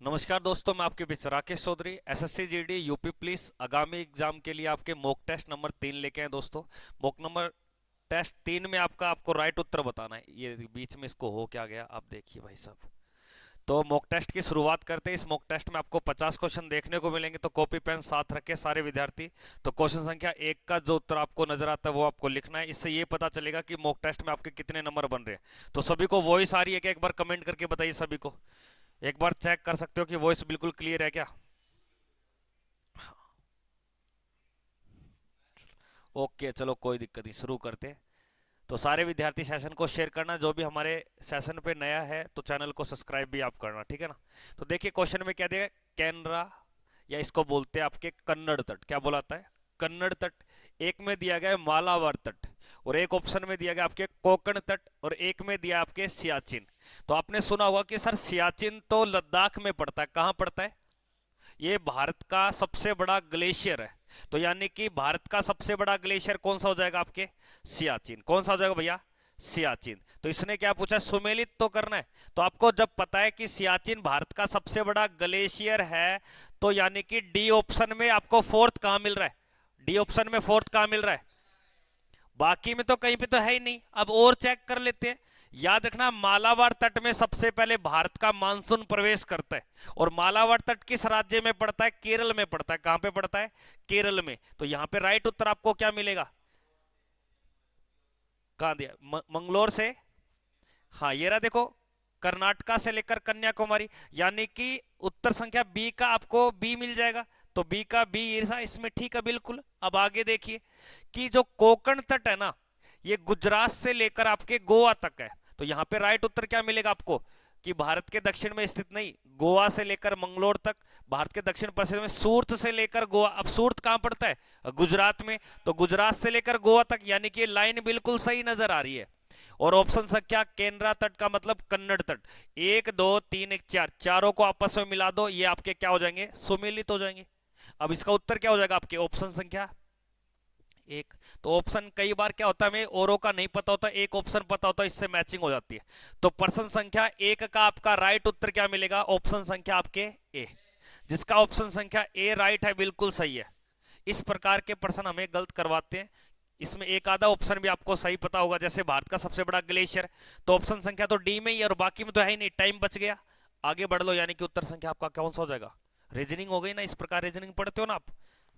नमस्कार दोस्तों, मैं आपके बीच Rakesh Chaudhary. SSC GD UP police आगामी एग्जाम के लिए आपके मॉक टेस्ट नंबर 3 लेके आए दोस्तों। मॉक नंबर टेस्ट 3 में आपको राइट उत्तर बताना है। ये बीच में इसको हो क्या गया, आप देखिए भाई साहब। तो मॉक टेस्ट की शुरुआत करते हैं। इस मॉक टेस्ट में आपको 50 क्वेश्चन देखने को मिलेंगे, तो कॉपी पेन साथ रखे सारे विद्यार्थी। तो क्वेश्चन संख्या 1 का जो उत्तर आपको नजर आता है वो आपको लिखना है। इससे ये पता चलेगा कि मॉक टेस्ट में आपके कितने नंबर बन रहे हैं। तो सभी को वॉइस आ रही है कि एक बार कमेंट करके बताइए सभी को। एक बार चेक कर सकते हो कि वॉइस बिल्कुल क्लियर है क्या। ओके, चलो कोई दिक्कत नहीं, शुरू करते हैं। तो सारे विद्यार्थी सेशन को शेयर करना, जो भी हमारे सेशन पे नया है तो चैनल को सब्सक्राइब भी आप करना, ठीक है ना। तो देखिए क्वेश्चन में क्या दिया है, कैनरा या इसको बोलते हैं आपके कन्नड़ तट। क्या बोलाता है, कन्नड़ तट। एक में दिया गया है मालाबार तट, और एक ऑप्शन में दिया गया आपके कोकण तट, और एक में दिया आपके सियाचिन। तो आपने सुना होगा कि सर सियाचिन तो लद्दाख में पड़ता है। कहाँ पड़ता है, ये भारत का सबसे बड़ा ग्लेशियर है। तो यानी कि भारत का सबसे बड़ा ग्लेशियर कौन सा हो जाएगा आपके, सियाचिन। कौन सा हो जाएगा भैया, सियाचिन। तो इसने क्या पूछा, सुमेलित तो करना है। तो आपको जब पता है कि सियाचिन भारत का सबसे बड़ा ग्लेशियर है, तो यानी कि डी ऑप्शन में आपको फोर्थ कहां मिल रहा है, डी ऑप्शन में फोर्थ कहां मिल रहा है। बाकी में तो कहीं पे तो है ही नहीं। अब और चेक कर लेते हैं। याद रखना, मालाबार तट में सबसे पहले भारत का मानसून प्रवेश करता है। और मालाबार तट किस राज्य में पड़ता है, केरल में पड़ता है। कहां पे पड़ता है, केरल में। तो यहां पे राइट उत्तर आपको क्या मिलेगा, कहां दिया, मंगलोर से। हाँ ये रहा देखो, कर्नाटका से लेकर कन्याकुमारी, यानी कि उत्तर संख्या बी का आपको बी मिल जाएगा। तो बी का बी इसमें ठीक है बिल्कुल। अब आगे देखिए कि जो कोंकण तट है ना, ये गुजरात से लेकर आपके गोवा तक है। तो यहां पे राइट उत्तर क्या मिलेगा आपको, कि भारत के दक्षिण में स्थित नहीं, गोवा से लेकर मंगलोर तक। भारत के दक्षिण पश्चिम में सूरत से लेकर गोवा। अब सूरत कहां पड़ता है, गुजरात में। तो गुजरात से लेकर गोवा तक, यानी कि लाइन बिल्कुल सही नजर आ रही है। और ऑप्शन संख्या केनरा तट का मतलब कन्नड़ तट। एक दो तीन एक चार, चारों को आपस में मिला दो, ये आपके क्या हो जाएंगे, सुमेलित हो जाएंगे। अब इसका उत्तर क्या हो जाएगा आपके, ऑप्शन संख्या एक। तो ऑप्शन कई बार क्या होता है, हमें औरों का नहीं पता होता, एक ऑप्शन पता होता है, इससे मैचिंग हो जाती है। तो प्रश्न संख्या एक का आपका राइट उत्तर क्या मिलेगा, ऑप्शन संख्या आपके ए। जिसका ऑप्शन संख्या ए राइट है, बिल्कुल सही है। इस प्रकार के प्रश्न हमें गलत करवाते हैं। इसमें एक आधा ऑप्शन भी आपको सही पता होगा, जैसे भारत का सबसे बड़ा ग्लेशियर। तो ऑप्शन संख्या तो डी में ही है, और बाकी में तो है ही नहीं। टाइम बच गया, आगे बढ़ लो। यानी कि उत्तर संख्या आपका कौन सा हो जाएगा, रीजनिंग हो गई ना। इस प्रकार रीजनिंग पढ़ते हो ना आप,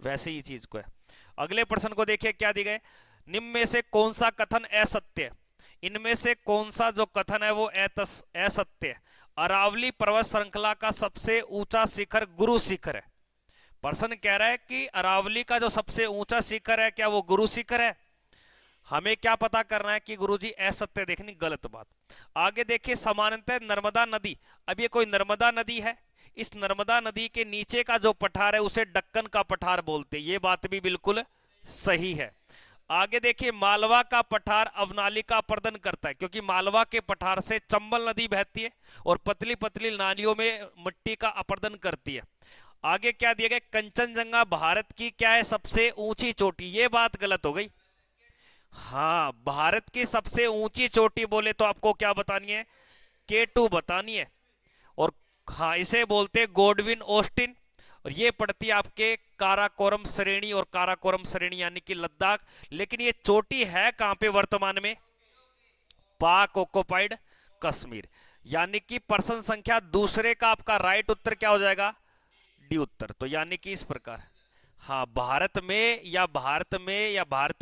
वैसे ही चीज को है। अगले प्रश्न को देखिए क्या दी गए, निम्न में से कौन सा कथन असत्य है। इनमें से कौन सा जो कथन है वो असत्य है। अरावली पर्वत श्रृंखला का सबसे ऊंचा शिखर गुरु शिखर है। प्रश्न कह रहा है कि अरावली का जो सबसे ऊंचा शिखर है, क्या वो गुरु शिखर है। हमें क्या पता करना है कि गुरुजी असत्य, देखनी गलत बात। आगे देखिए, समानांतर नर्मदा नदी। अब ये कोई नर्मदा नदी है, इस नर्मदा नदी के नीचे का जो पठार है उसे दक्कन का पठार बोलते हैं, ये बात भी बिल्कुल सही है। आगे देखिए, मालवा का पठार अवनाली का अपर्दन करता है, क्योंकि मालवा के पठार से चंबल नदी बहती है और पतली पतली नालियों में मिट्टी का अपर्दन करती है। आगे क्या दिया गया, कंचनजंगा भारत की क्या है, सबसे ऊंची चोटी। ये बात गलत हो गई। हाँ, भारत की सबसे ऊंची चोटी बोले तो आपको क्या बतानी है, K2 बतानी है। और हाँ, इसे बोलते हैं गोडविन ऑस्टिन। और ये पड़ती है आपके काराकोरम श्रेणी, और काराकोरम श्रेणी यानी कि लद्दाख। लेकिन ये चोटी है कहां पे वर्तमान में, पाक ऑक्युपाइड कश्मीर। यानी कि प्रश्न संख्या दूसरे का आपका राइट उत्तर क्या हो जाएगा, डी उत्तर। तो यानी कि इस प्रकार, हाँ, भारत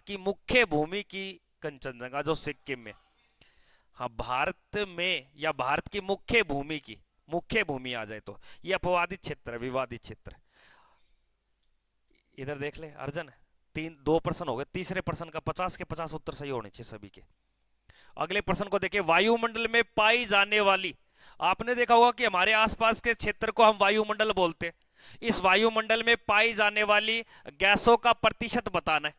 की मुख्य भूमि की कंचनजंगा जो सिक्किम में। हाँ, भारत में या भारत की मुख्य भूमि की, मुख्य भूमि आ जाए तो ये अपवादित क्षेत्र है, विवादित क्षेत्र। इधर देख ले अर्जन, तीन दो प्रश्न हो गए, तीसरे प्रश्न का 50 के 50 उत्तर सही होने चाहिए सभी के। अगले प्रश्न को देखिए, वायुमंडल में पाई जाने वाली। आपने देखा होगा कि हमारे आसपास के क्षेत्र को हम वायुमंडल बोलते हैं। इस वायुमंडल में पाई जाने वाली गैसों का प्रतिशत बताना है।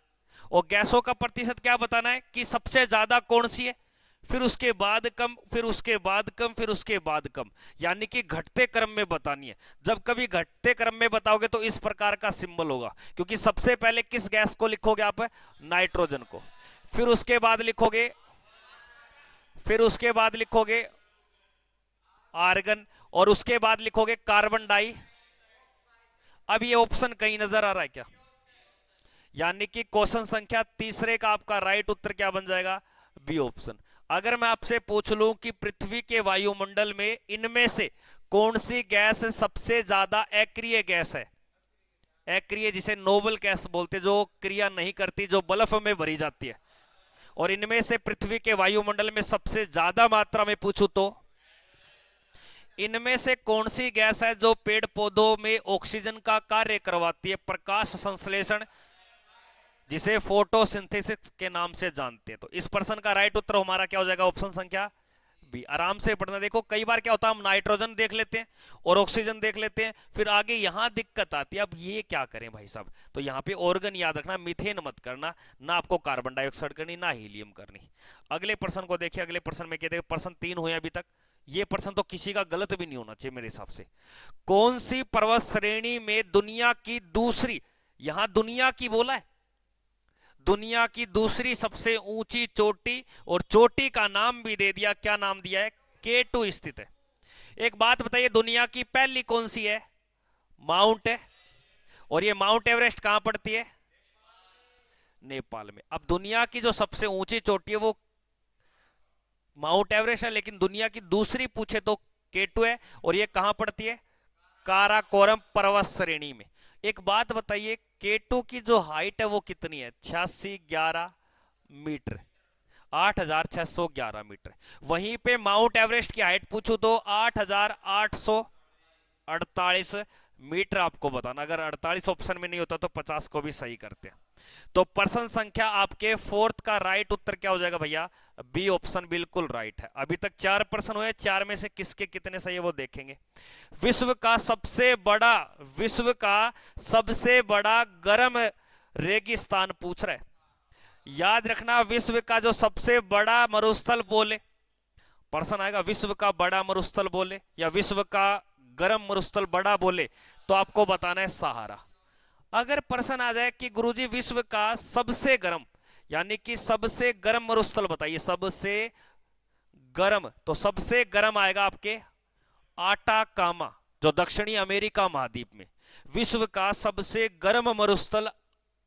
और गैसों का प्रतिशत क्या बताना है, कि सबसे ज्यादा कौन सी है, फिर उसके बाद कम, फिर उसके बाद कम, फिर उसके बाद कम। यानी कि घटते क्रम में बतानी है। जब कभी घटते क्रम में बताओगे तो इस प्रकार का सिंबल होगा, क्योंकि सबसे पहले किस गैस को लिखोगे आप, नाइट्रोजन को। फिर उसके बाद लिखोगे, फिर उसके बाद लिखोगे आर्गन, और उसके बाद लिखोगे कार्बन डाई। अब ये ऑप्शन कहीं नजर आ रहा है क्या? यानी कि क्वेश्चन संख्या तीसरे का आपका राइट उत्तर क्या बन जाएगा? B option. अगर मैं आपसे पूछ लूं कि पृथ्वी के वायुमंडल में इनमें से कौन सी गैस सबसे ज्यादा अक्रिय गैस है? अक्रिय जिसे नोबल गैस बोलते, जो क्रिया नहीं करती, जो बल्ब में भरी जाती है, और इनमें से पृथ्वी के वायुमंडल में सबसे ज्यादा मात्रा में पूछूं तो इनमें से कौन सी गैस है जो पेड़ पौधों में ऑक्सीजन का कार्य करवाती है, प्रकाश संश्लेषण, जिसे फोटोसिंथेसिस के नाम से जानते हैं? तो इस प्रश्न का राइट उत्तर हमारा क्या हो जाएगा? ऑप्शन संख्या बी। आराम से पढ़ना। देखो कई बार क्या होता है, हम नाइट्रोजन देख लेते हैं और ऑक्सीजन देख लेते हैं, फिर आगे यहां दिक्कत आती है, अब ये क्या करें भाई साहब? तो यहाँ पे ऑर्गन याद रखना, मीथेन मत करना, ना आपको कार्बन डाइऑक्साइड करनी, ना हीलियम करनी। अगले प्रश्न को देखिए। अगले प्रश्न में कहते हैं, प्रश्न 3 हुए अभी तक, ये प्रश्न तो किसी का गलत भी नहीं होना चाहिए मेरे हिसाब से। कौन सी पर्वत श्रेणी में दुनिया की दूसरी, यहां दुनिया की बोला है, दुनिया की दूसरी सबसे ऊंची चोटी, और चोटी का नाम भी दे दिया, क्या नाम दिया है? K2 स्थित है। एक बात बताइए, दुनिया की पहली कौन सी है? माउंट है। और ये माउंट एवरेस्ट कहां पड़ती है? नेपाल में। अब दुनिया की जो सबसे ऊंची चोटी है वो माउंट एवरेस्ट है, लेकिन दुनिया की दूसरी पूछे तो K2 है, और ये कहां पड़ती है? काराकोरम पर्वत श्रेणी में। एक बात बताइए, K2 की जो हाइट है वो कितनी है? 8611 मीटर, 8611 मीटर। वहीं पे माउंट एवरेस्ट की हाइट पूछूं तो 8848 मीटर। आपको बताना, अगर 48 ऑप्शन में नहीं होता तो 50 को भी सही करते हैं। तो प्रश्न संख्या आपके फोर्थ का राइट उत्तर क्या हो जाएगा भैया? बी ऑप्शन बिल्कुल राइट है। अभी तक 4 प्रश्न हुए, 4 में से किसके कितने सही है वो देखेंगे। विश्व का सबसे बड़ा गर्म रेगिस्तान पूछ रहा है। याद रखना, विश्व का जो सबसे बड़ा मरुस्थल बोले, प्रश्न आएगा विश्व का बड़ा मरुस्थल बोले या विश्व का गर्म मरुस्थल बड़ा बोले, तो आपको बताना है सहारा। अगर प्रश्न आ जाए कि गुरुजी विश्व का सबसे गर्म, यानी कि सबसे गर्म मरुस्थल बताइए, सबसे गर्म, तो सबसे गर्म आएगा आपके आटाकामा, जो दक्षिणी अमेरिका महाद्वीप में। विश्व का सबसे गर्म मरुस्थल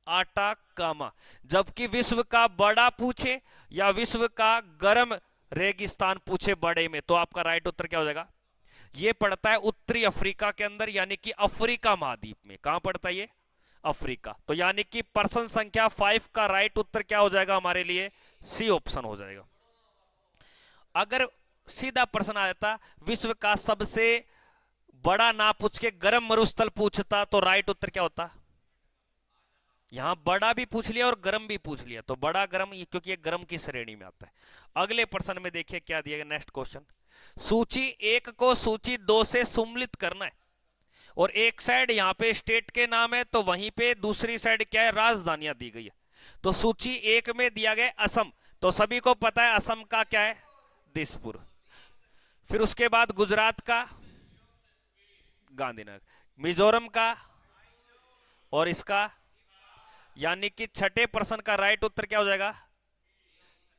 आटाकामा। जबकि विश्व का बड़ा पूछे या विश्व का गर्म रेगिस्तान पूछे बड़े में, तो आपका राइट उत्तर क्या हो जाएगा? ये पड़ता है उत्तरी अफ्रीका के अंदर, यानी कि अफ्रीका महाद्वीप में। कहां पड़ता है ये? अफ्रीका। तो यानी कि प्रश्न संख्या 5 का राइट उत्तर क्या हो जाएगा हमारे लिए? सी ऑप्शन हो जाएगा। अगर सीधा प्रश्न आ जाता, विश्व का सबसे बड़ा ना पूछ के गर्म मरुस्थल पूछता, तो राइट उत्तर क्या होता? यहां बड़ा भी पूछ लिया और गर्म भी पूछ लिया, तो बड़ा गर्म, क्योंकि ये गर्म की श्रेणी में आता है। अगले प्रश्न में देखिए क्या दिया गया। नेक्स्ट क्वेश्चन, सूची 1 को सूची 2 से सम्मिलित करना है, और एक साइड यहां पे स्टेट के नाम है, तो वहीं पे दूसरी साइड क्या है? राजधानियां दी गई है। तो सूची 1 में दिया गया असम, तो सभी को पता है असम का क्या है? दिसपुर। फिर उसके बाद गुजरात का गांधीनगर, मिजोरम का, और इसका, यानी कि छठे प्रश्न का राइट उत्तर क्या हो जाएगा?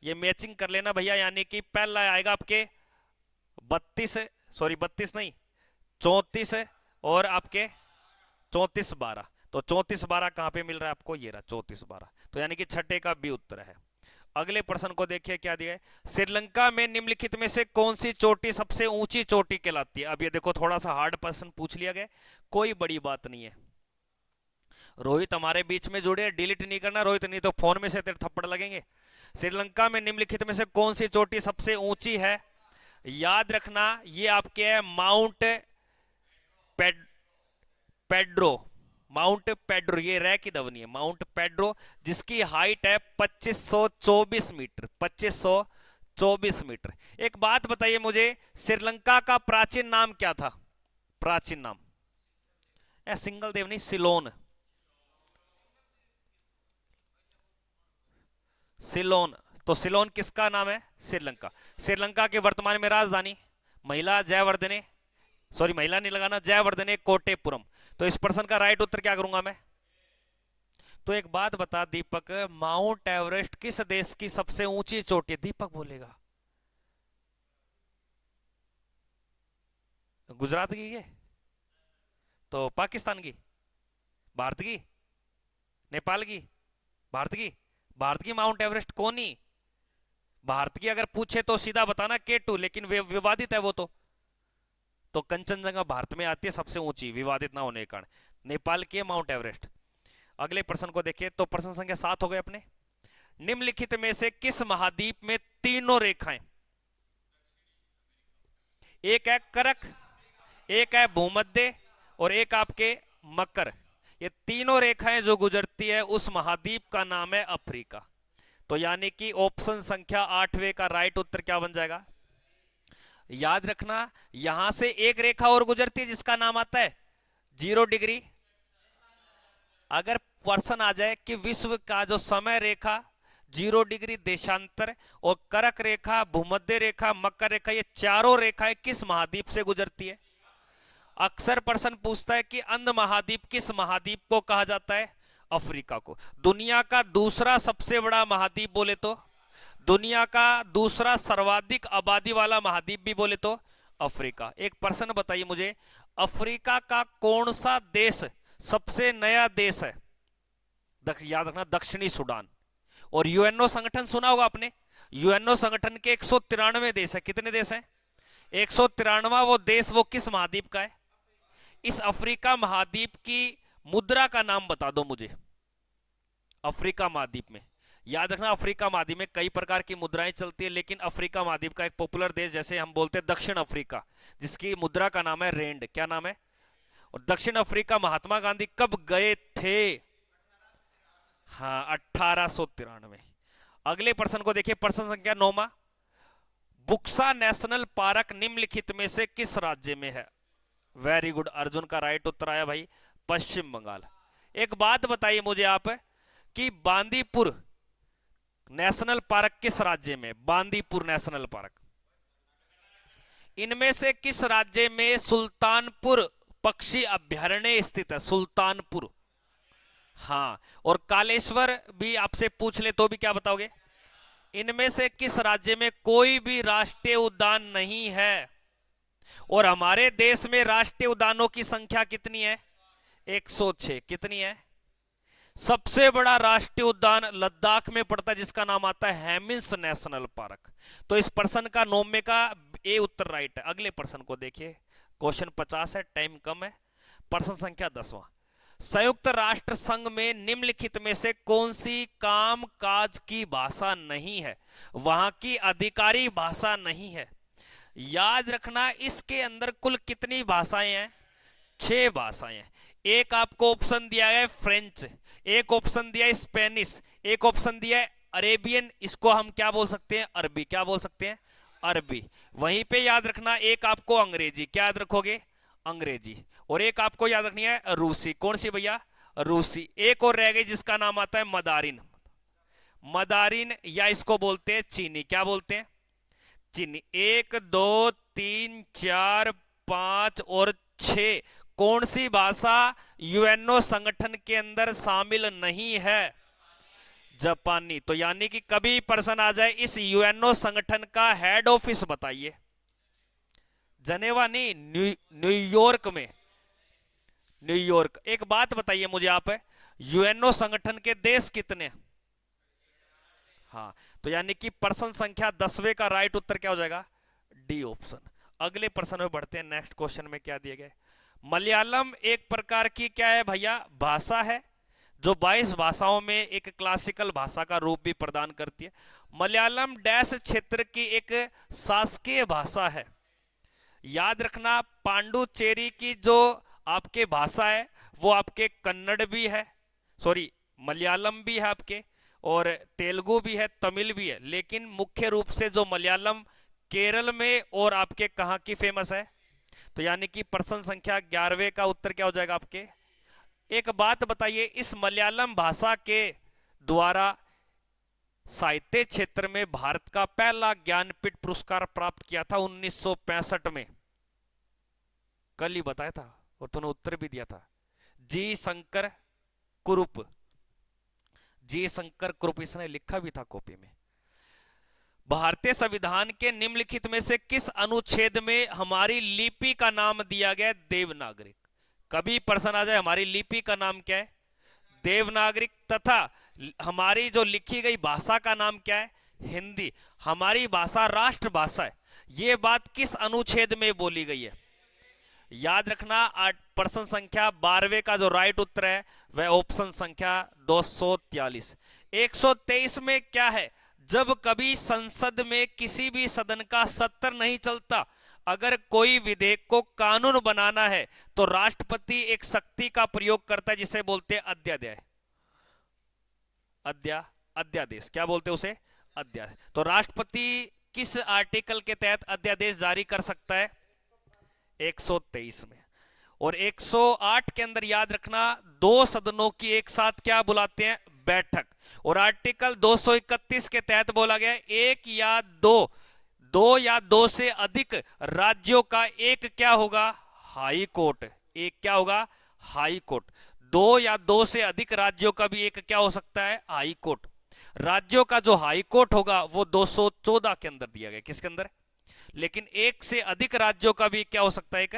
ये मैचिंग कर लेना भैया, यानी कि पहला आएगा आपके 32 नहीं 34, और आपके 3412। तो 3412 कहां पे मिल रहा है आपको? ये रहा 3412, तो यानी कि छठे का बी उत्तर है। अगले प्रश्न को देखिए क्या दिया है। श्रीलंका में निम्नलिखित में से कौन सी चोटी सबसे ऊंची चोटी कहलाती है? अब ये देखो, थोड़ा सा हार्ड प्रश्न पूछ लिया गया, कोई बड़ी बात नहीं है। रोहित हमारे बीच में जुड़े, डिलीट नहीं करना रोहित, नहीं तो फोन में से तेरे थप्पड़ लगेंगे। श्रीलंका में निम्नलिखित में से कौन सी चोटी सबसे ऊंची है? याद रखना, ये आपके है माउंट पेड्रो। माउंट पेड्रो, ये रह की दवनी है, माउंट पेड्रो, जिसकी हाइट है 2524 मीटर, 2524 मीटर। एक बात बताइए मुझे, श्रीलंका का प्राचीन नाम क्या था? प्राचीन नाम सिंगल देव नहीं, सिलोन। सिलोन, तो सिलोन किसका नाम है? श्रीलंका। श्रीलंका के वर्तमान में राजधानी महिला जयवर्धने, सॉरी महिला नहीं लगाना, जयवर्धने कोटेपुरम। तो इस प्रश्न का राइट उत्तर क्या करूंगा मैं? तो एक बात बता दीपक, माउंट एवरेस्ट किस देश की सबसे ऊंची चोटी है? दीपक बोलेगा। गुजरात की है तो पाकिस्तान की, भारत की, नेपाल की, भारत की, भारत की माउंट एवरेस्ट कौन ही, भारत की अगर पूछे तो सीधा बताना K2, लेकिन विवादित है वो तो कंचनजंगा भारत में आती है सबसे ऊंची, विवादित ना होने के कारण। नेपाल की है माउंट एवरेस्ट। अगले प्रश्न को देखिए, तो प्रश्न संख्या 7 हो गए अपने। निम्नलिखित में से किस महाद्वीप में तीनों रेखाएं, एक है करक, एक है भूमध्य और एक आपके मकर, ये तीनों रेखाएं जो गुजरती है उस महाद्वीप का नाम है अफ्रीका। तो यानी कि ऑप्शन संख्या 8वें का राइट उत्तर क्या बन जाएगा? याद रखना, यहां से एक रेखा और गुजरती है जिसका नाम आता है 0 डिग्री। अगर पर्सन आ जाए कि विश्व का जो समय रेखा 0 डिग्री देशांतर और करक रेखा, भूमध्य रेखा, मकर रेखा, ये चारों रेखाएं किस महाद्वीप से गुजरती है? अक्सर पर्सन पूछता है कि अंध महाद्वीप किस महाद्वीप को कहा जाता है? अफ्रीका को। दुनिया का दूसरा सबसे बड़ा महाद्वीप बोले तो, दुनिया का दूसरा सर्वाधिक आबादी वाला महाद्वीप भी बोले तो अफ्रीका। एक प्रश्न बताइए मुझे, अफ्रीका का कौन सा देश सबसे नया देश है? याद रखना, दक्षिणी सूडान। और यूएनओ संगठन सुना होगा आपने, यूएनओ संगठन के 193 देश है। कितने देश हैं? 193वां वो देश, वो किस महाद्वीप का है? इस अफ्रीका महाद्वीप की मुद्रा का नाम बता दो मुझे। अफ्रीका महाद्वीप में, याद रखना, अफ्रीका महाद्वीप में कई प्रकार की मुद्राएं चलती है, लेकिन अफ्रीका महाद्वीप का एक पॉपुलर देश, जैसे हम बोलते हैं दक्षिण अफ्रीका, जिसकी मुद्रा का नाम है रेंड। क्या नाम है? और दक्षिण अफ्रीका महात्मा गांधी कब गए थे? हाँ, 1893। अगले प्रश्न को देखिए, प्रश्न संख्या 9। बुक्सा नेशनल पार्क निम्नलिखित में से किस राज्य में है? वेरी गुड, अर्जुन का राइट उत्तर आया भाई, पश्चिम बंगाल। एक बात बताइए मुझे आप कि बांदीपुर नेशनल पार्क किस राज्य में? बांदीपुर नेशनल पार्क, इनमें से किस राज्य में सुल्तानपुर पक्षी अभ्यारण्य स्थित है? सुल्तानपुर। हाँ, और कालेश्वर भी आपसे पूछ ले तो भी क्या बताओगे? इनमें से किस राज्य में कोई भी राष्ट्रीय उद्यान नहीं है? और हमारे देश में राष्ट्रीय उद्यानों की संख्या कितनी है? 106। कितनी है? सबसे बड़ा राष्ट्रीय उद्यान लद्दाख में पड़ता है, जिसका नाम आता है हेमिस नेशनल पार्क। तो इस प्रश्न का 9वें का ए उत्तर राइट है। अगले प्रश्न को देखिए, क्वेश्चन 50 है, टाइम कम है। प्रश्न संख्या 10वां, संयुक्त राष्ट्र संघ में निम्नलिखित में से कौन सी काम काज की भाषा नहीं है? वहां की अधिकारी भाषा नहीं है। याद रखना, इसके अंदर कुल कितनी भाषाएं हैं? 6 भाषाएं हैं। एक आपको ऑप्शन दिया है फ्रेंच, एक ऑप्शन दिया है स्पेनिश, एक ऑप्शन दिया है अरेबियन, इसको हम क्या बोल सकते हैं? अरबी। क्या बोल सकते हैं? अरबी। वहीं पे याद रखना, एक आपको अंग्रेजी, क्या याद रखोगे? अंग्रेजी। और एक आपको याद रखनी है रूसी। कौन सी भैया? रूसी। एक और रह गई जिसका नाम आता है मदारिन। मदारिन, या इसको बोलते हैं चीनी। क्या बोलते हैं? चीनी। 1 2 3 4 5 और 6, कौन सी भाषा यूएनओ संगठन के अंदर शामिल नहीं है? जापानी। तो यानी कि कभी पर्सन आ जाए, इस यूएनओ संगठन का हेड ऑफिस बताइए। जनेवा नहीं, न्यूयॉर्क में, न्यूयॉर्क। एक बात बताइए मुझे आप, यूएनओ संगठन के देश कितने? हाँ, तो यानी कि प्रश्न संख्या 10वें का राइट उत्तर क्या हो जाएगा? D option. अगले प्रश्न में बढ़ते हैं। नेक्स्ट क्वेश्चन में क्या दिए गए? मलयालम एक प्रकार की क्या है भैया? भाषा है, जो 22 भाषाओं में एक क्लासिकल भाषा का रूप भी प्रदान करती है। मलयालम डैश क्षेत्र की एक शासकीय भाषा है। याद रखना, पांडुचेरी की जो आपके भाषा है वो आपके कन्नड़ भी है, सॉरी मलयालम भी है आपके, और तेलुगु भी है, तमिल भी है, लेकिन मुख्य रूप से जो मलयालम केरल में और आपके कहां की फेमस है? तो यानी कि प्रश्न संख्या 11वें का उत्तर क्या हो जाएगा आपके? एक बात बताइए, इस मलयालम भाषा के द्वारा साहित्य क्षेत्र में भारत का पहला ज्ञानपीठ पुरस्कार प्राप्त किया था 1965 में। कल ही बताया था और तूने उत्तर भी दिया था। जी शंकर कुरुप, जी शंकर कुरुप, इसने लिखा भी था कॉपी में। भारतीय संविधान के निम्नलिखित में से किस अनुच्छेद में हमारी लिपि का नाम दिया गया है देवनागरिक? कभी प्रश्न आ जाए हमारी लिपि का नाम क्या है देवनागरिक, तथा हमारी जो लिखी गई भाषा का नाम क्या है हिंदी, हमारी भाषा राष्ट्रभाषा है, ये बात किस अनुच्छेद में बोली गई है? याद रखना प्रश्न संख्या 12वें का जो राइट उत्तर है वह ऑप्शन संख्या 243। 123 में क्या है? जब कभी संसद में किसी भी सदन का सत्र नहीं चलता, अगर कोई विधेयक को कानून बनाना है तो राष्ट्रपति एक शक्ति का प्रयोग करता है जिसे बोलते हैं अध्यादेश। अध्यादेश क्या बोलते हैं उसे? अध्यादेश। तो राष्ट्रपति किस आर्टिकल के तहत अध्यादेश जारी कर सकता है? 123 में। और 108 के अंदर याद रखना दो सदनों की एक साथ क्या बुलाते हैं? बैठक। और आर्टिकल 231 के तहत बोला गया एक या दो या दो से अधिक राज्यों का एक क्या होगा? High court. एक क्या होगा? High court. दो या दो से अधिक राज्यों का भी एक क्या हो सकता है? High court. राज्यों का जो हाई कोर्ट होगा वो 214 के अंदर दिया गया। किसके अंदर? लेकिन एक से अधिक राज्यों का भी क्या हो सकता है? एक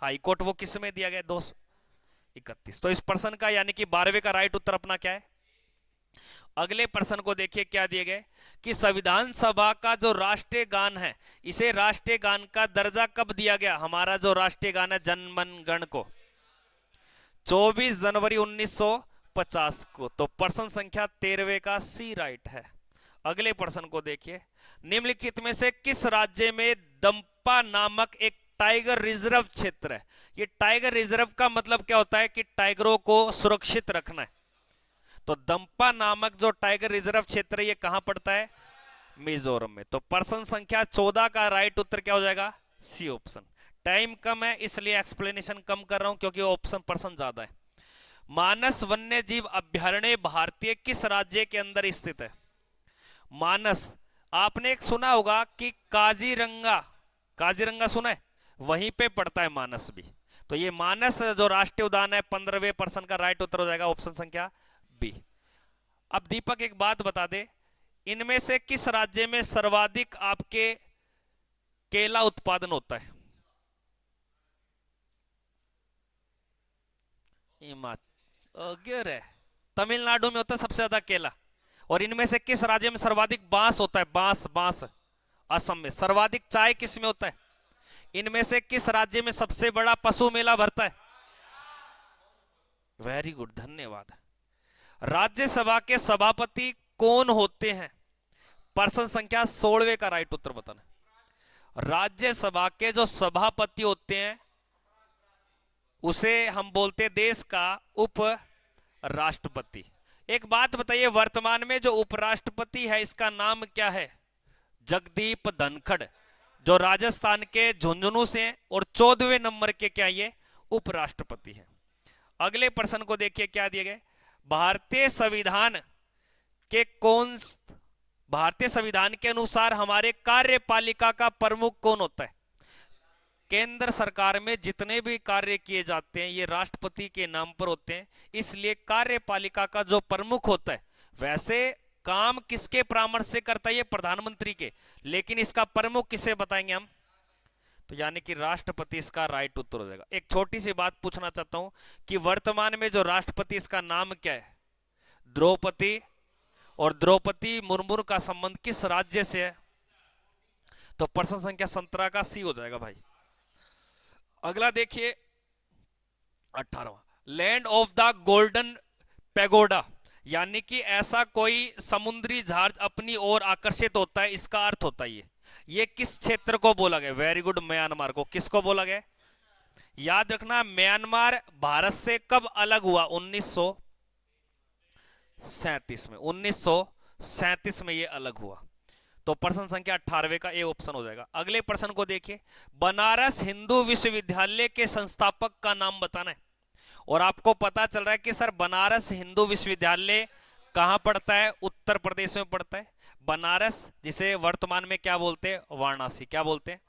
हाई कोर्ट। वो किस में दिया गया? 231। तो इस प्रश्न का यानी कि 12वें का राइट उत्तर अपना क्या है? अगले प्रश्न को देखिए क्या दिए गए कि संविधान सभा का जो राष्ट्रीय गान है इसे राष्ट्रीय गान का दर्जा कब दिया गया? हमारा जो राष्ट्रीय गान है जन मन गण को 24 जनवरी 1950 को। तो प्रश्न संख्या 13वें का सी राइट है। अगले प्रश्न को देखिए, निम्नलिखित में से किस राज्य में दंपा नामक एक टाइगर रिजर्व क्षेत्र है? ये टाइगर रिजर्व का मतलब क्या होता है कि टाइगरों को सुरक्षित रखना है। तो दंपा नामक जो टाइगर रिजर्व क्षेत्र है ये कहां पड़ता है? मिजोरम में। तो प्रश्न संख्या 14 का राइट उत्तर क्या हो जाएगा? C option. टाइम कम है इसलिए एक्सप्लेनेशन कम कर रहा हूं क्योंकि ऑप्शन प्रश्न ज्यादा है। मानस वन्य जीव अभ्यारण्य भारतीय किस राज्य के अंदर स्थित है? मानस आपने एक सुना होगा कि काजीरंगा, काजीरंगा सुना है? वहीं पे पड़ता है मानस भी। तो ये मानस जो राष्ट्रीय उद्यान है 15वें प्रश्न का राइट उत्तर हो जाएगा ऑप्शन संख्या बी। अब दीपक एक बात बता दे, इनमें से किस राज्य में सर्वाधिक आपके केला उत्पादन होता है? हिमाचल है, तमिलनाडु में होता है सबसे ज्यादा केला। और इनमें से किस राज्य में सर्वाधिक बांस होता है? बांस असम में। सर्वाधिक चाय किस में होता है? इनमें से किस राज्य में सबसे बड़ा पशु मेला भरता है? वेरी गुड, धन्यवाद। राज्यसभा के सभापति कौन होते हैं? प्रश्न संख्या 16वें का राइट उत्तर बताना। राज्यसभा के जो सभापति होते हैं उसे हम बोलते हैं देश का उप राष्ट्रपति। एक बात बताइए, वर्तमान में जो उपराष्ट्रपति है इसका नाम क्या है? जगदीप धनखड़, जो राजस्थान के झुंझुनू से हैं और 14वें नंबर के क्या ये उपराष्ट्रपति हैं। अगले प्रश्न को देखिए क्या दिए गए। भारतीय संविधान के अनुसार हमारे कार्यपालिका का प्रमुख कौन होता है? केंद्र सरकार में जितने भी कार्य किए जाते हैं ये राष्ट्रपति के नाम पर होते हैं, इसलिए कार्यपालिका का जो प्रमुख होता है, वैसे काम किसके परामर्श से करता है? ये प्रधानमंत्री के, लेकिन इसका प्रमुख किसे बताएंगे हम? तो यानी कि राष्ट्रपति इसका राइट उत्तर हो जाएगा। एक छोटी सी बात पूछना चाहता हूं कि वर्तमान में जो राष्ट्रपति इसका नाम क्या है? द्रौपदी। और द्रौपदी मुर्मू का संबंध किस राज्य से है? तो प्रश्न संख्या 17 का सी हो जाएगा भाई। अगला देखिए 18वां, land of the golden pagoda, यानी कि ऐसा कोई समुद्री जहाज अपनी ओर आकर्षित होता है, इसका अर्थ होता है ये किस क्षेत्र को बोला गया? वेरी गुड, म्यांमार को। किसको बोला गया? याद रखना म्यांमार भारत से कब अलग हुआ? 1937 में। 1937 में ये अलग हुआ। तो प्रश्न संख्या 18वें का ए ऑप्शन हो जाएगा। अगले प्रश्न को देखिए, बनारस हिंदू विश्वविद्यालय के संस्थापक का नाम बताना है। और आपको पता चल रहा है कि सर बनारस हिंदू विश्वविद्यालय कहां पड़ता है? उत्तर प्रदेश में पड़ता है। बनारस जिसे वर्तमान में क्या बोलते हैं? वाराणसी। क्या बोलते हैं?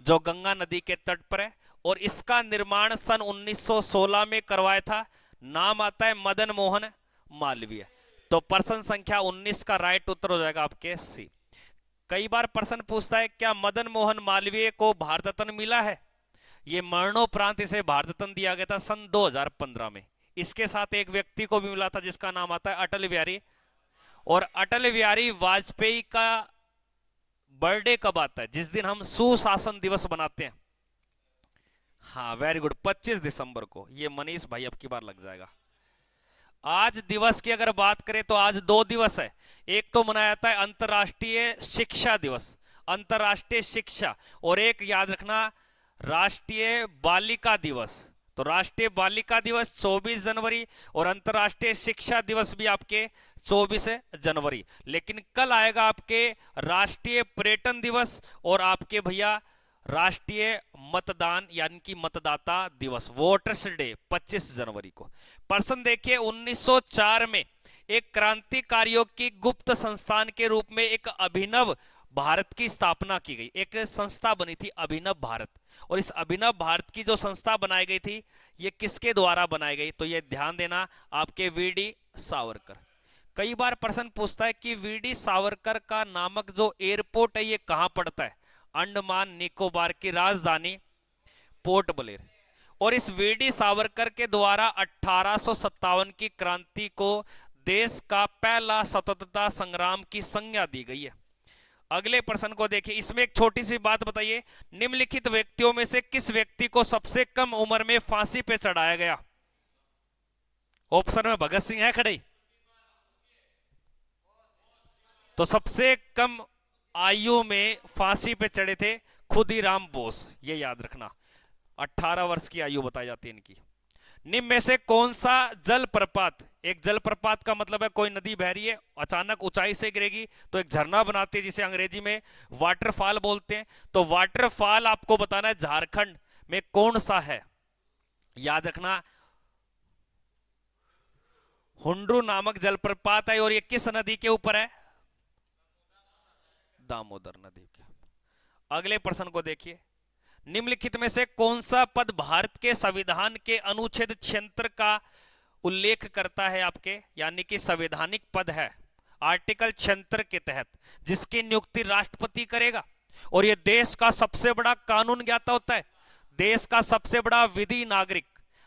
जो गंगा नदी के तट पर है। और इसका निर्माण सन 1916 में करवाया था। नाम आता है मदन मोहन मालवीय। तो प्रश्न संख्या 19 का राइट उत्तर हो जाएगा आपके सी। कई बार प्रश्न पूछता है क्या मदन मोहन मालवीय को भारत रत्न मिला है? ये मरणोपरांत इसे भारत रत्न दिया गया था सन 2015 में। इसके साथ एक व्यक्ति को भी मिला था जिसका नाम आता है अटल बिहारी। और अटल बिहारी वाजपेयी का बर्थडे कब आता है? जिस दिन हम सुशासन दिवस बनाते हैं। हाँ वेरी गुड, 25 दिसंबर को। ये मनीष भाई अब की बार लग जाएगा। आज दिवस की अगर बात करें तो आज दो दिवस है। एक तो मनाया जाता है अंतर्राष्ट्रीय शिक्षा दिवस, अंतर्राष्ट्रीय शिक्षा, और एक याद रखना राष्ट्रीय बालिका दिवस। तो राष्ट्रीय बालिका दिवस 24 जनवरी और अंतर्राष्ट्रीय शिक्षा दिवस भी आपके 24 जनवरी। लेकिन कल आएगा आपके राष्ट्रीय पर्यटन दिवस और आपके भैया राष्ट्रीय मतदान यानी कि मतदाता दिवस, वोटर्स डे 25 जनवरी को। प्रश्न देखिए, 1904 में एक क्रांतिकारियों की गुप्त संस्थान के रूप में एक अभिनव भारत की स्थापना की गई। एक संस्था बनी थी अभिनव भारत, और इस अभिनव भारत की जो संस्था बनाई गई थी ये किसके द्वारा बनाई गई? तो ये ध्यान देना, आपके वीडी सावरकर। कई बार प्रश्न पूछता है कि वीडी सावरकर का नामक जो एयरपोर्ट है ये कहां पड़ता है? अंडमान निकोबार की राजधानी पोर्ट ब्लेयर। और इस वीडी सावरकर के द्वारा 1857 की क्रांति को देश का पहला स्वतंत्रता संग्राम की संज्ञा दी गई है। अगले प्रश्न को देखिए, इसमें एक छोटी सी बात बताइए, निम्नलिखित व्यक्तियों में से किस व्यक्ति को सबसे कम उम्र में फांसी पे चढ़ाया गया? ऑप्शन में भगत सिंह है खड़े, तो सबसे कम आयु में फांसी पे चढ़े थे खुदीराम बोस, ये याद रखना। 18 वर्ष की आयु बताई जाती है इनकी। निम्न में से कौन सा जलप्रपात, एक जलप्रपात का मतलब है कोई नदी बह रही है अचानक ऊंचाई से गिरेगी तो एक झरना बनाती है जिसे अंग्रेजी में वाटरफॉल बोलते हैं। तो वाटरफॉल आपको बताना है झारखंड में कौन सा है, याद रखना हुंड्रू नामक जलप्रपात है। और ये किस नदी के ऊपर है? दामोदर नदी के। अगले प्रश्न को देखिए, निम्नलिखित में से कौन सा पद भारत के संविधान के अनुच्छेद 76 का उल्लेख करता है आपके, यानी कि संवैधानिक पद है आर्टिकल 76 के तहत, जिसकी नियुक्ति राष्ट्रपति करेगा। और यह देश का सबसे बड़ा कानून ज्ञाता होता है, देश का सबसे बड़ा विधि नागरिक,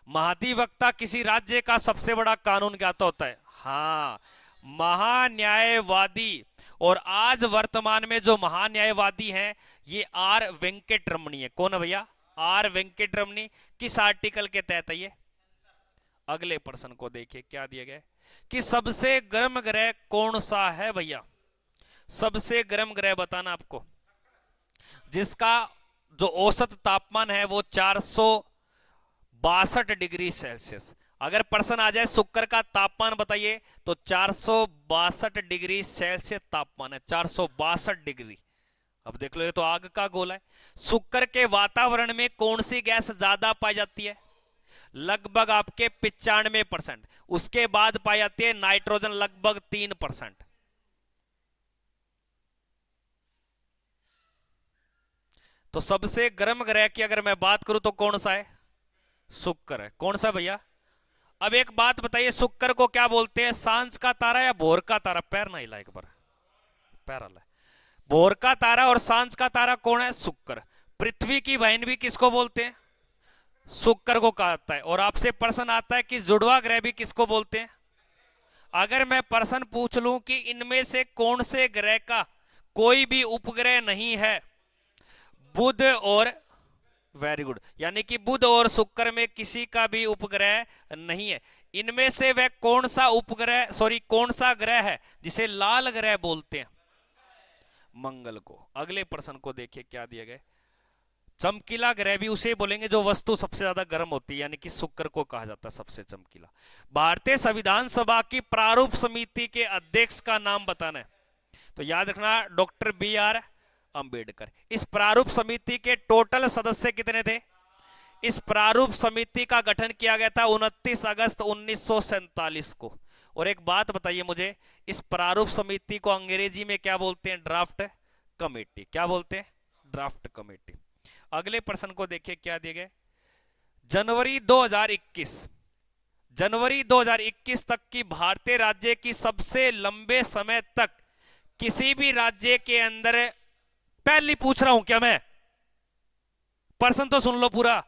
महाधिवक्ता किसी राज्य का सबसे बड़ा कानून ज्ञाता होता है। हाँ, महान्यायवादी। और आज वर्तमान में जो महान्यायवादी हैं ये आर वेंकट रमणी है। कौन है भैया? आर वेंकट रमणी। किस आर्टिकल के तहत है ये? अगले प्रश्न को देखिए क्या दिया गया कि सबसे गर्म ग्रह कौन सा है भैया? सबसे गर्म ग्रह बताना आपको, जिसका जो औसत तापमान है वो 462 डिग्री सेल्सियस। अगर प्रश्न आ जाए शुक्र का तापमान बताइए तो 462 डिग्री सेल्सियस तापमान है, 462 डिग्री। अब देख लो ये तो आग का गोला है। शुक्र के वातावरण में कौन सी गैस ज्यादा पाई जाती है? लगभग आपके 95%। उसके बाद पाई जाती है नाइट्रोजन लगभग 3%। तो सबसे गर्म ग्रह की अगर मैं बात करूं तो कौन सा है? शुक्र है। कौन सा भैया? अब एक बात बताइए, शुक्र को क्या बोलते हैं, सांझ का तारा या भोर का तारा? पैर ना हिला एक बार, पैर हिला। भोर का तारा और सांझ का तारा कौन है? शुक्र। पृथ्वी की बहन भी किसको बोलते हैं? शुक्र को कहा जाता है। और आपसे प्रश्न आता है कि जुड़वा ग्रह भी किसको बोलते हैं? अगर मैं प्रश्न पूछ लूं कि इनमें से कौन से ग्रह का कोई भी उपग्रह नहीं है, बुध और, वेरी गुड, यानी कि बुध और शुक्र में किसी का भी उपग्रह नहीं है, इनमें से वह कौन सा उपग्रह, सॉरी कौन सा ग्रह है जिसे लाल ग्रह बोलते हैं? मंगल को। अगले प्रश्न को देखिए क्या दिया गया। चमकीला ग्रह भी उसे बोलेंगे जो वस्तु सबसे ज्यादा गर्म होती है, यानी कि शुक्र को कहा जाता है सबसे चमकीला। भारतीय संविधान सभा की प्रारूप समिति के अध्यक्ष का नाम बताना है, तो याद रखना डॉक्टर BR अंबेडकर। इस प्रारूप समिति के टोटल सदस्य कितने थे? इस प्रारूप समिति का गठन किया गया था 29 अगस्त 1947 को। और एक बात बताइए मुझे, इस प्रारूप समिति को अंग्रेजी में क्या बोलते हैं? Draft committee. क्या बोलते हैं? Draft committee. अगले प्रश्न को देखिए क्या दिए गए। जनवरी 2021 तक की भारतीय राज्य की सबसे लंबे समय तक किसी भी राज्य के अंदर, पहली पूछ रहा हूं क्या मैं, प्रश्न तो सुन लो पूरा।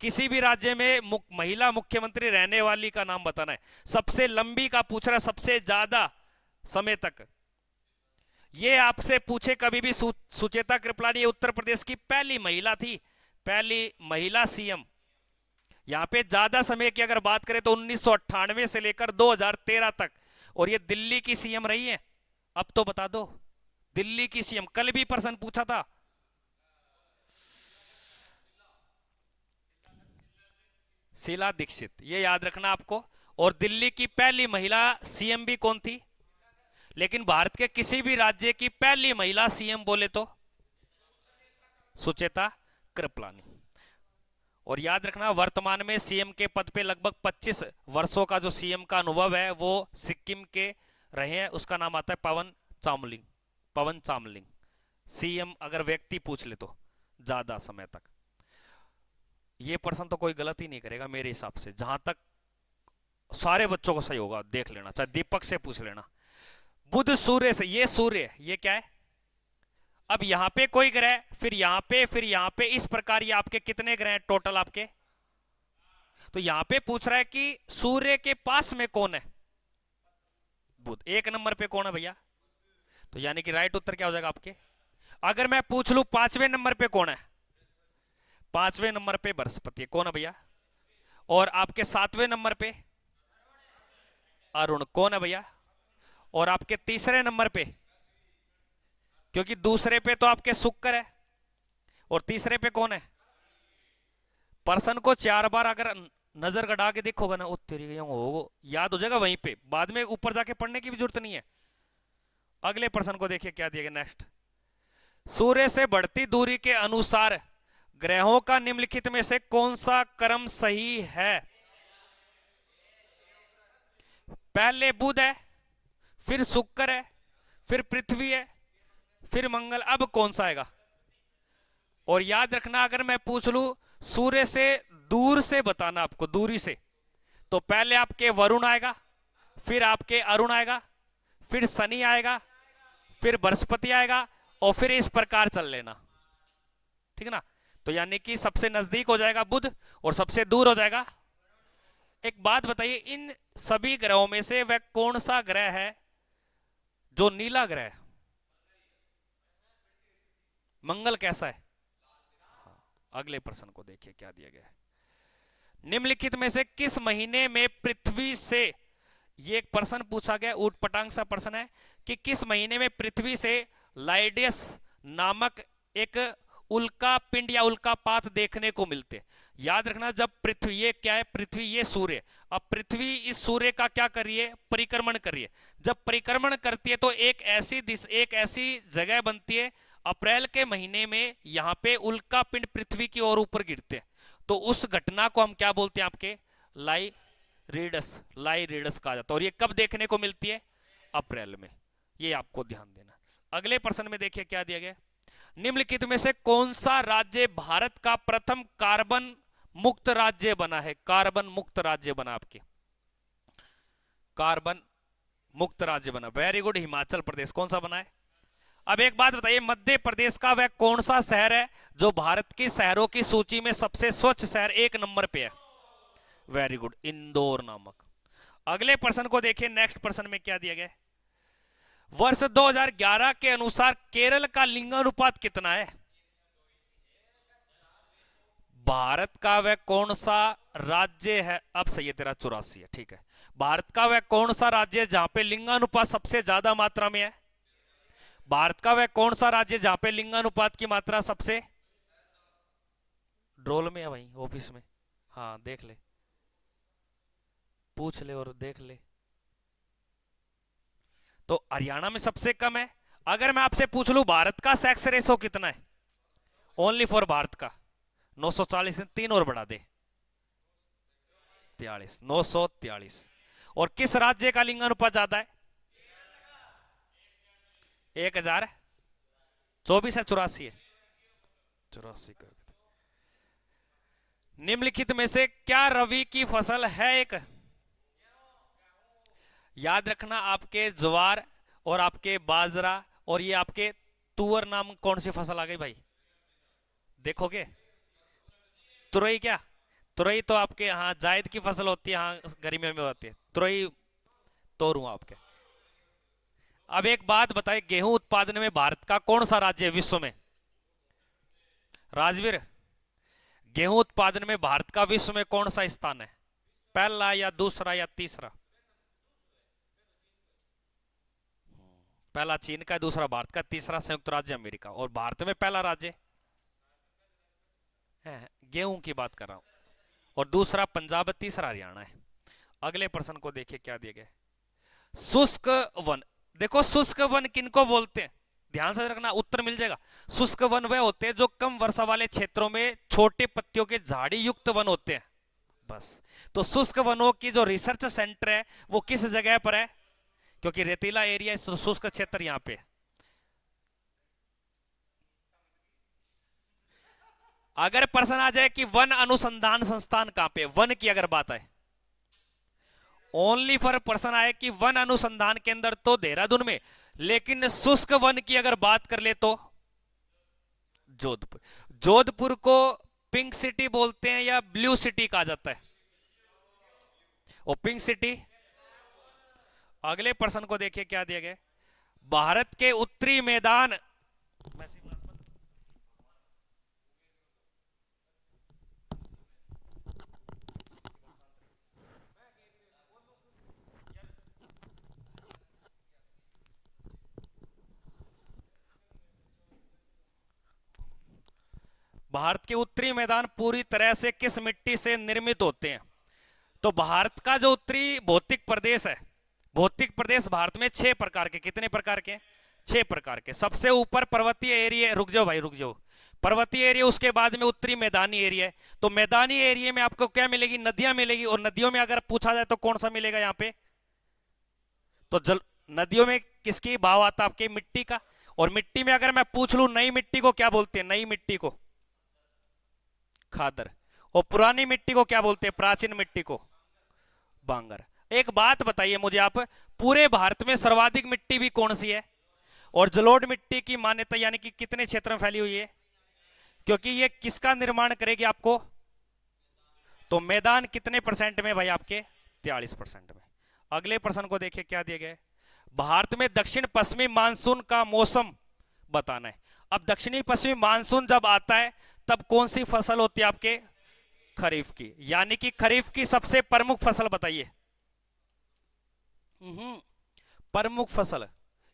किसी भी राज्य में महिला मुख्यमंत्री रहने वाली का नाम बताना है। सबसे लंबी का पूछ रहा है, सबसे ज्यादा समय तक। ये आपसे पूछे कभी भी सुचेता कृपलानी, उत्तर प्रदेश की पहली महिला थी, पहली महिला सीएम। यहां पे ज्यादा समय की अगर बात करें तो 1998 से लेकर 2013 तक। और ये दिल्ली की सीएम रही है। अब तो बता दो, दिल्ली की सीएम, कल भी प्रश्न पूछा था। शीला दीक्षित, ये याद रखना आपको। और दिल्ली की पहली महिला सीएम भी कौन थी? लेकिन भारत के किसी भी राज्य की पहली महिला सीएम बोले तो सुचेता कृपलानी। और याद रखना, वर्तमान में सीएम के पद पे लगभग 25 वर्षों का जो सीएम का अनुभव है वो सिक्किम के रहे हैं। उसका नाम आता है पवन चामलिंग। पवन चामलिंग सीएम अगर व्यक्ति पूछ ले तो ज्यादा समय तक। ये प्रश्न तो कोई गलत ही नहीं करेगा मेरे हिसाब से, जहां तक सारे बच्चों को सही होगा। देख लेना, चाहे दीपक से पूछ लेना। बुध सूर्य से, ये सूर्य, ये क्या है? अब यहां पे कोई ग्रह, फिर यहां पे, फिर यहां पे, इस प्रकार ये आपके कितने ग्रह हैं टोटल आपके? तो यहां पे पूछ रहा है कि सूर्य के पास में कौन है? बुध। एक नंबर पे कौन है भैया? तो यानी कि राइट उत्तर क्या हो जाएगा आपके? अगर मैं पूछ लू 5वें नंबर पे कौन है? 5वें नंबर पे बृहस्पति है। कौन है भैया? और आपके 7वें नंबर पे अरुण। कौन है भैया? और आपके तीसरे नंबर पे, क्योंकि दूसरे पे तो आपके शुक्र है, और तीसरे पे कौन है? पर्सन को 4 बार अगर नजर गड़ा के देखोगे ना, तेरी होगा, याद हो जाएगा वहीं पे, बाद में ऊपर जाके पढ़ने की भी जरूरत नहीं है। अगले पर्सन को देखिए क्या दिया गया नेक्स्ट। सूर्य से बढ़ती दूरी के अनुसार ग्रहों का निम्नलिखित में से कौन सा क्रम सही है? पहले बुध है, फिर शुक्र है, फिर पृथ्वी है, फिर मंगल। अब कौन सा आएगा? और याद रखना, अगर मैं पूछ लू सूर्य से दूर से बताना आपको, दूरी से, तो पहले आपके वरुण आएगा, फिर आपके अरुण आएगा, फिर शनि आएगा, फिर बृहस्पति आएगा, और फिर इस प्रकार चल लेना। ठीक है ना? तो यानी कि सबसे नजदीक हो जाएगा बुध और सबसे दूर हो जाएगा। एक बात बताइए, इन सभी ग्रहों में से वह कौन सा ग्रह है जो नीला ग्रह है? मंगल कैसा है? अगले प्रश्न को देखिए क्या दिया गया है। निम्नलिखित में से किस महीने में पृथ्वी से, ये एक प्रश्न पूछा गया, ऊटपटांग सा प्रश्न है कि किस महीने में पृथ्वी से लाइडियस नामक एक उल्का पिंड या उल्कापात देखने को मिलते? याद रखना, जब पृथ्वी, ये क्या है? पृथ्वी, ये सूर्य। अब पृथ्वी इस सूर्य का क्या कर रही है? परिक्रमण कर रही है। जब परिक्रमण करती है तो एक ऐसी जगह बनती है, अप्रैल के महीने में यहां पे उल्का पिंड पृथ्वी की ओर ऊपर गिरते हैं। तो उस घटना को हम क्या बोलते हैं आपके? लाइरिडस कहा जाता है। और ये कब देखने को मिलती है? अप्रैल में। ये आपको ध्यान देना। अगले प्रश्न में देखिए क्या दिया गया। निम्नलिखित में से कौन सा राज्य भारत का प्रथम कार्बन मुक्त राज्य बना है? कार्बन मुक्त राज्य बना आपके, कार्बन मुक्त राज्य बना। Very good, Himachal Pradesh. कौन सा बना है? अब एक बात बताइए, मध्य प्रदेश का वह कौन सा शहर है जो भारत की शहरों की सूची में सबसे स्वच्छ शहर 1 नंबर पे है? वेरी गुड, इंदौर नामक। अगले प्रश्न को देखिए, नेक्स्ट प्रश्न में क्या दिया गया। वर्ष 2011 के अनुसार केरल का लिंगानुपात कितना है? भारत का वह कौन सा राज्य है? अब सही है तेरा, 84 है। ठीक है, भारत का वह कौन सा राज्य है जहां पे लिंगानुपात सबसे ज्यादा मात्रा में है? भारत का वह कौन सा राज्य जहां पे लिंगानुपात की मात्रा सबसे, ड्रोल में है, वहीं ऑफिस में। हाँ देख ले, पूछ ले और देख ले। तो हरियाणा में सबसे कम है। अगर मैं आपसे पूछ लूं भारत का सेक्स रेशो कितना है, ओनली फॉर भारत का, 940 में 3 और बढ़ा दे, 43, 943। और किस राज्य का लिंगानुपात ज्यादा है? 1024 है, 84 है, 84 कर। निम्नलिखित में से क्या रवि की फसल है? एक याद रखना, आपके ज्वार और आपके बाजरा और ये आपके तुअर नाम कौन सी फसल आ गई भाई, देखोगे? तुरई क्या? तुरई तो आपके यहाँ जायद की फसल होती है, हाँ गर्मियों में होती है तुरई। तोरू आपके। अब एक बात बताए, गेहूं उत्पादन में भारत का कौन सा राज्य है विश्व में? राजवीर, गेहूं उत्पादन में भारत का विश्व में कौन सा स्थान है? पहला या दूसरा या तीसरा? पहला चीन का, दूसरा भारत का, तीसरा संयुक्त राज्य अमेरिका, और भारत में पहला राज्य है, गेहूं की बात कर रहा हूं, और दूसरा पंजाब, तीसरा हरियाणा है। अगले प्रश्न को देखिए क्या दिया गया। शुष्क वन, देखो शुष्क वन किनको बोलते हैं, ध्यान से रखना, उत्तर मिल जाएगा। शुष्क वन वह होते हैं जो कम वर्षा वाले क्षेत्रों में छोटे पत्तियों के झाड़ी युक्त वन होते हैं, बस। तो शुष्क वनों की जो रिसर्च सेंटर है वो किस जगह पर है? क्योंकि रेतीला एरिया, तो शुष्क क्षेत्र यहां पे। अगर प्रश्न आ जाए कि वन अनुसंधान संस्थान कहां पे, वन की अगर बात है, ओनली फॉर पर्सन आए कि वन अनुसंधान केंद्र तो देहरादून में, लेकिन शुष्क वन की अगर बात कर ले तो जोधपुर। जोधपुर को पिंक सिटी बोलते हैं या ब्लू सिटी कहा जाता है? ओ पिंक सिटी। अगले प्रश्न को देखिए क्या दिया गया। भारत के उत्तरी मैदान, भारत के उत्तरी मैदान पूरी तरह से किस मिट्टी से निर्मित होते हैं? तो भारत का जो उत्तरी भौतिक प्रदेश है, भौतिक प्रदेश भारत में 6 प्रकार के, कितने प्रकार के? 6 प्रकार के। सबसे ऊपर पर्वतीय एरिया, रुक जाओ भाई रुक जाओ, पर्वतीय एरिया, उसके बाद में उत्तरी मैदानी एरिया है। तो मैदानी एरिया में आपको क्या मिलेगी? नदियां मिलेगी, और नदियों में अगर पूछा जाए तो कौन सा मिलेगा यहाँ पे? तो जल, नदियों में किसकी भाव आता है? आपके मिट्टी का। और मिट्टी में अगर मैं पूछ लू नई मिट्टी को क्या बोलते हैं? नई मिट्टी को खादर। और पुरानी मिट्टी को क्या बोलते हैं? प्राचीन मिट्टी को बांगर। एक बात बताइए मुझे आप, पूरे भारत में सर्वाधिक मिट्टी भी कौन सी है? और जलोढ़ मिट्टी की मान्यता यानी कि कितने क्षेत्र में फैली हुई है? क्योंकि ये किसका निर्माण करेगी आपको? तो मैदान कितने परसेंट में भाई आपके? 43% में। अगले प्रश्न को देखिए क्या दिया गया। भारत में दक्षिण पश्चिमी मानसून का मौसम बताना है। अब दक्षिणी पश्चिमी मानसून जब आता है तब कौन सी फसल होती है आपके? खरीफ की। यानी कि खरीफ की सबसे प्रमुख फसल बताइए। प्रमुख फसल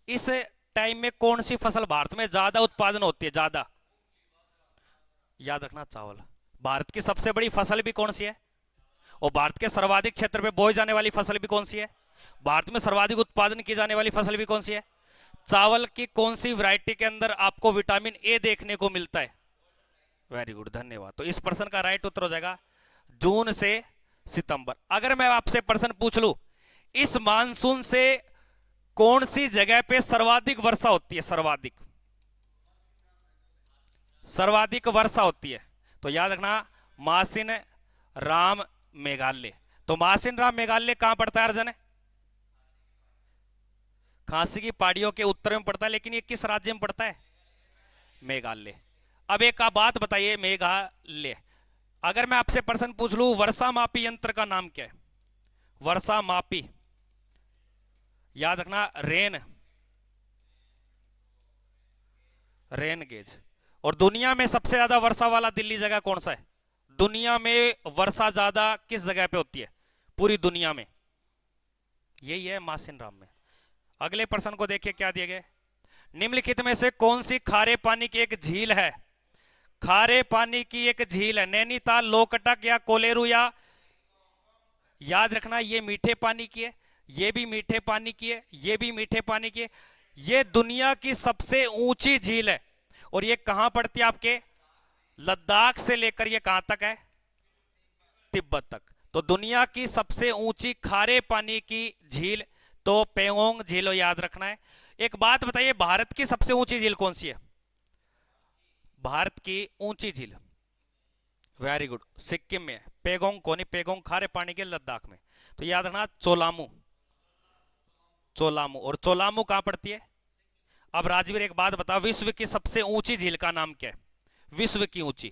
इस टाइम में कौन सी फसल भारत में ज्यादा उत्पादन होती है? ज्यादा याद रखना, चावल। भारत की सबसे बड़ी फसल भी कौन सी है? और भारत के सर्वाधिक क्षेत्र में बोई जाने वाली फसल भी कौन सी है? भारत में सर्वाधिक उत्पादन की जाने वाली फसल भी कौन सी है? चावल की कौन सी वैरायटी के अंदर आपको विटामिन ए देखने को मिलता है? वेरी गुड, धन्यवाद। तो इस प्रश्न का राइट उत्तर हो जाएगा जून से सितंबर। अगर मैं आपसे प्रश्न पूछ लूं इस मानसून से कौन सी जगह पे सर्वाधिक वर्षा होती है? सर्वाधिक, सर्वाधिक वर्षा होती है, तो याद रखना मासिन राम मेघालय। तो मासिन राम मेघालय कहां पड़ता है अर्जन? खांसी की पहाड़ियों के उत्तर में पड़ता है, लेकिन ये किस राज्य में पड़ता है? मेघालय। अब एक आप बात बताइए, मेघालय, अगर मैं आपसे प्रश्न पूछ लूं वर्षा मापी यंत्र का नाम क्या है? वर्षा मापी, याद रखना रेन, रेन गेज। और दुनिया में सबसे ज्यादा वर्षा वाला दिल्ली जगह कौन सा है? दुनिया में वर्षा ज्यादा किस जगह पे होती है पूरी दुनिया में? यही है मासिन राम में। अगले प्रश्न को देखिए क्या दिया गया। निम्नलिखित में से कौन सी खारे पानी की एक झील है? खारे पानी की एक झील है, नैनीताल, लोकटक या कोलेरू, या याद रखना ये मीठे पानी की है, ये भी मीठे पानी की है, ये भी मीठे पानी की है। ये दुनिया की सबसे ऊंची झील है, और ये कहां पड़ती है आपके? लद्दाख से लेकर ये कहां तक है? तिब्बत तक। तो दुनिया की सबसे ऊंची खारे पानी की झील तो पेंगोंग झील, याद रखना है। एक बात बताइए, भारत की सबसे ऊंची झील कौन सी है? भारत की ऊंची झील, वेरी गुड, सिक्किम में है, पेगोंग कोनी, पेगोंग खारे पानी के लद्दाख में। तो याद रखना चोलामू, चोलामू। और चोलामू कहां पड़ती है? अब राजवीर एक बात बता, विश्व की सबसे ऊंची झील का नाम क्या है? विश्व की ऊंची,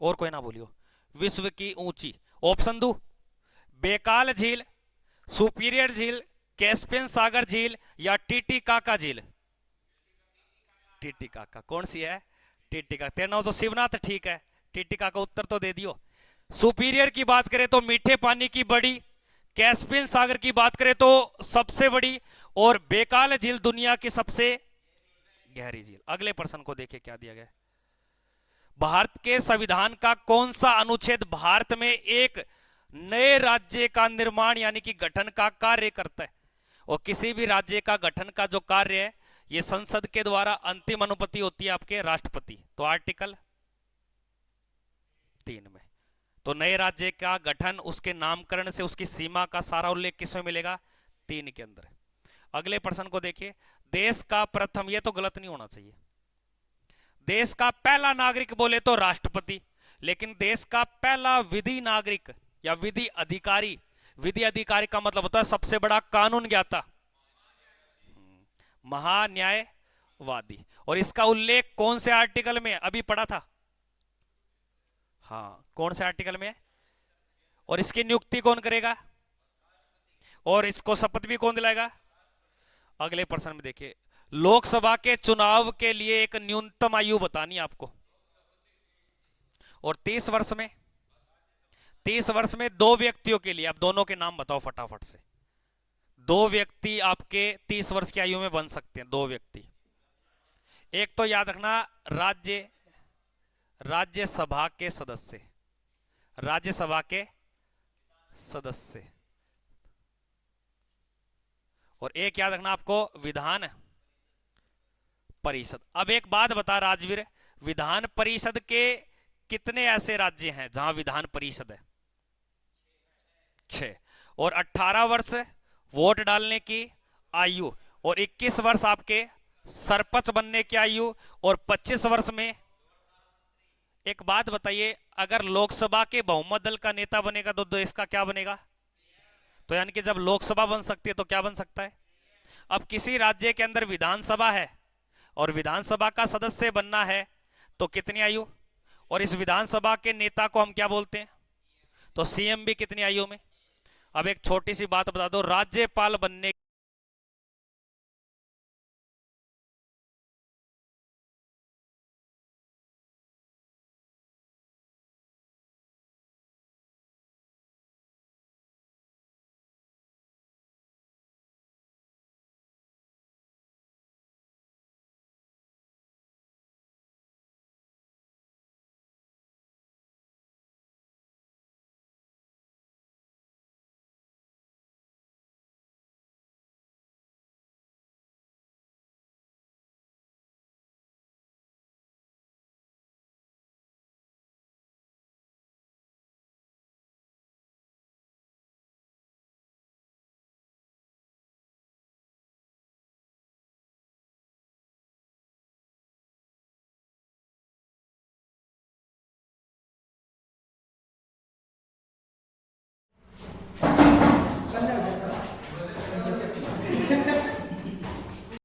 और कोई ना बोलियो, विश्व की ऊंची। ऑप्शन दू? बेकाल झील, सुपीरियर झील, कैस्पियन सागर झील या टीटीकाका झील? टीटीकाका कौन सी है? टीटीका। तेरा नाम तो शिवनाथ, ठीक है, टीटीकाका उत्तर तो दे दियो। सुपीरियर की बात करें तो मीठे पानी की बड़ी, कैस्पियन सागर की बात करें तो सबसे बड़ी, और बेकाल झील दुनिया की सबसे गहरी झील। अगले प्रश्न को देखिए क्या दिया गया। भारत के संविधान का कौन सा अनुच्छेद भारत में एक नए राज्य का निर्माण यानी कि गठन का कार्य करता है? और किसी भी राज्य का गठन का जो कार्य है ये संसद के द्वारा अंतिम अनुमति होती है आपके राष्ट्रपति। तो आर्टिकल 3 में। तो नए राज्य का गठन, उसके नामकरण से उसकी सीमा का सारा उल्लेख किसमें मिलेगा? 3 के अंदर। अगले प्रश्न को देखिए। देश का प्रथम, ये तो गलत नहीं होना चाहिए, देश का पहला नागरिक बोले तो राष्ट्रपति, लेकिन देश का पहला विधि नागरिक या विधि अधिकारी, विधि अधिकारी का मतलब होता है सबसे बड़ा कानून ज्ञाता, महान्यायवादी। और इसका उल्लेख कौन से आर्टिकल में? अभी पढ़ा था, हाँ, कौन से आर्टिकल में? और इसकी नियुक्ति कौन करेगा? और इसको शपथ भी कौन दिलाएगा? अगले प्रश्न में देखिए, लोकसभा के चुनाव के लिए एक न्यूनतम आयु बतानी आपको। और 30 वर्ष में, 30 वर्ष में 2 व्यक्तियों के लिए, आप दोनों के नाम बताओ फटाफट से। 2 व्यक्ति आपके 30 वर्ष की आयु में बन सकते हैं, 2 व्यक्ति। एक तो याद रखना, राज्यसभा के सदस्य, राज्यसभा के सदस्य। और एक याद रखना आपको, विधान परिषद। अब एक बात बता राजवीर, विधान परिषद के कितने ऐसे राज्य हैं जहां विधान परिषद है? 6। और 18 वर्ष वोट डालने की आयु, और 21 वर्ष आपके सरपंच बनने की आयु, और 25 वर्ष में। एक बात बताइए, अगर लोकसभा के बहुमत दल का नेता बनेगा तो देश का क्या बनेगा? तो यानी कि जब लोकसभा बन सकती है तो क्या बन सकता है? अब किसी राज्य के अंदर विधानसभा है और विधानसभा का सदस्य बनना है तो कितनी आयु? और इस विधानसभा के नेता को हम क्या बोलते हैं? तो सीएम भी कितनी आयु में? अब एक छोटी सी बात बता दो, राज्यपाल बनने